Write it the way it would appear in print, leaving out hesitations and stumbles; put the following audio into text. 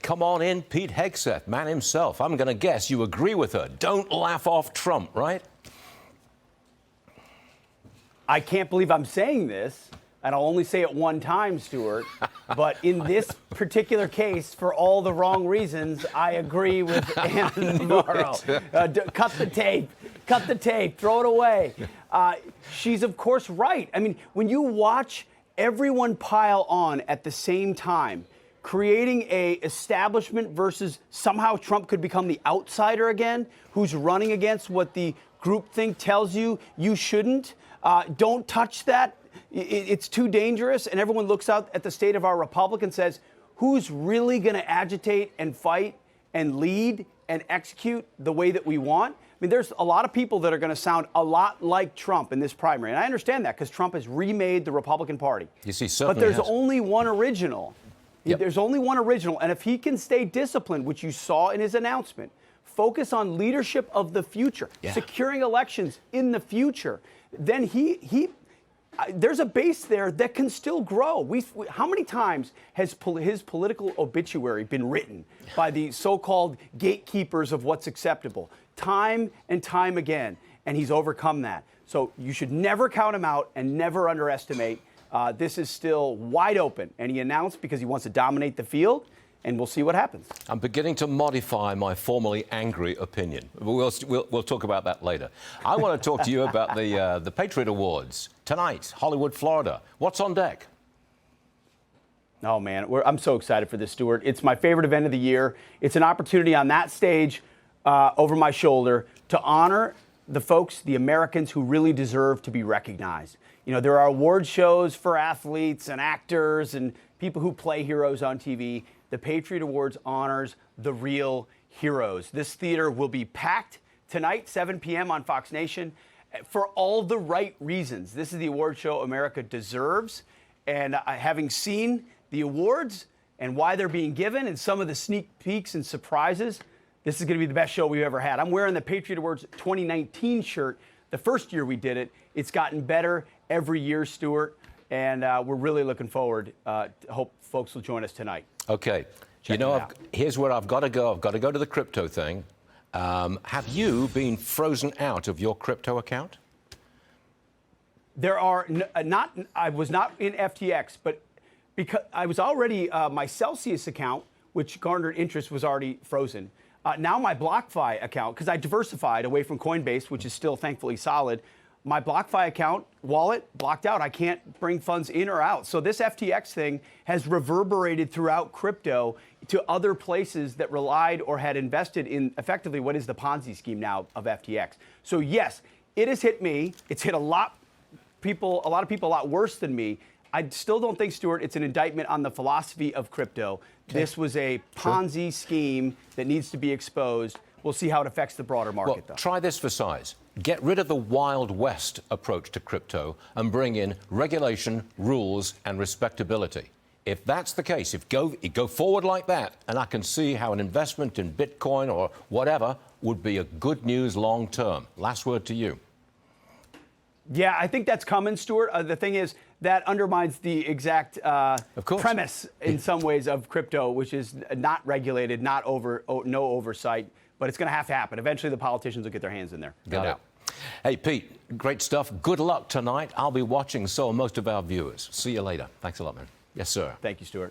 Come on in, Pete Hegseth, man himself. I'm going to guess you agree with her. Don't laugh off Trump, right? I can't believe I'm saying this, and I'll only say it one time, Stuart. But in this particular case, for all the wrong reasons, I agree with Anna Navarro. Cut the tape. Cut the tape. Throw it away. She's, of course, right. I mean, when you watch everyone pile on at the same time, creating a establishment versus somehow Trump could become the outsider again, who's running against what the groupthink tells you shouldn't. Don't touch that. It's too dangerous. And everyone looks out at the state of our republic and says, who's really going to agitate and fight and lead and execute the way that we want? I mean, there's a lot of people that are going to sound a lot like Trump in this primary. And I understand that because Trump has remade the Republican Party. You see, certainly but there's has. only one original. Yep. There's only one original. And if he can stay disciplined, which you saw in his announcement, focus on leadership of the future, securing elections in the future, then there's a base there that can still grow. How many times has his political obituary been written by the so-called gatekeepers of what's acceptable? Time and time again, and he's overcome that. So you should never count him out and never underestimate. This is still wide open, and he announced because he wants to dominate the field. And we'll see what happens. I'm beginning to modify my formerly angry opinion. We'll talk about that later. I want to talk to you about the Patriot Awards tonight, Hollywood, Florida. What's on deck? Oh, man, I'm so excited for this, Stuart. It's my favorite event of the year. It's an opportunity on that stage over my shoulder to honor the folks, the Americans who really deserve to be recognized. You know, there are award shows for athletes and actors and people who play heroes on TV. The Patriot Awards honors the real heroes. This theater will be packed tonight, 7 p.m. on Fox Nation, for all the right reasons. This is the award show America deserves. And having seen the awards and why they're being given and some of the sneak peeks and surprises, this is going to be the best show we've ever had. I'm wearing the Patriot Awards 2019 shirt. The first year we did it, it's gotten better every year, Stuart. And we're really looking forward. Hope folks will join us tonight. Okay. Here's where I've got to go. I've got to go to the crypto thing. Have you been frozen out of your crypto account? There are not. I was not in FTX, but because I was already my Celsius account, which garnered interest, was already frozen. Now my BlockFi account, because I diversified away from Coinbase, which is still thankfully solid. My BlockFi account wallet blocked out. I can't bring funds in or out. So this FTX thing has reverberated throughout crypto to other places that relied or had invested in effectively what is the Ponzi scheme now of FTX. So yes, it has hit me. It's hit a lot of people a lot worse than me. I still don't think, Stuart, it's an indictment on the philosophy of crypto. Okay. This was a Ponzi scheme that needs to be exposed. We'll see how it affects the broader market, though. Try this for size. Get rid of the Wild West approach to crypto and bring in regulation, rules, and respectability. If that's the case, if you go forward like that, and I can see how an investment in Bitcoin or whatever would be a good news long term. Last word to you. Yeah, I think that's coming, Stuart. The thing is, that undermines the exact premise in some ways of crypto, which is not regulated, no oversight. But it's going to have to happen. Eventually, the politicians will get their hands in there. Got it. Hey, Pete, great stuff. Good luck tonight. I'll be watching, so are most of our viewers. See you later. Thanks a lot, man. Yes, sir. Thank you, Stuart.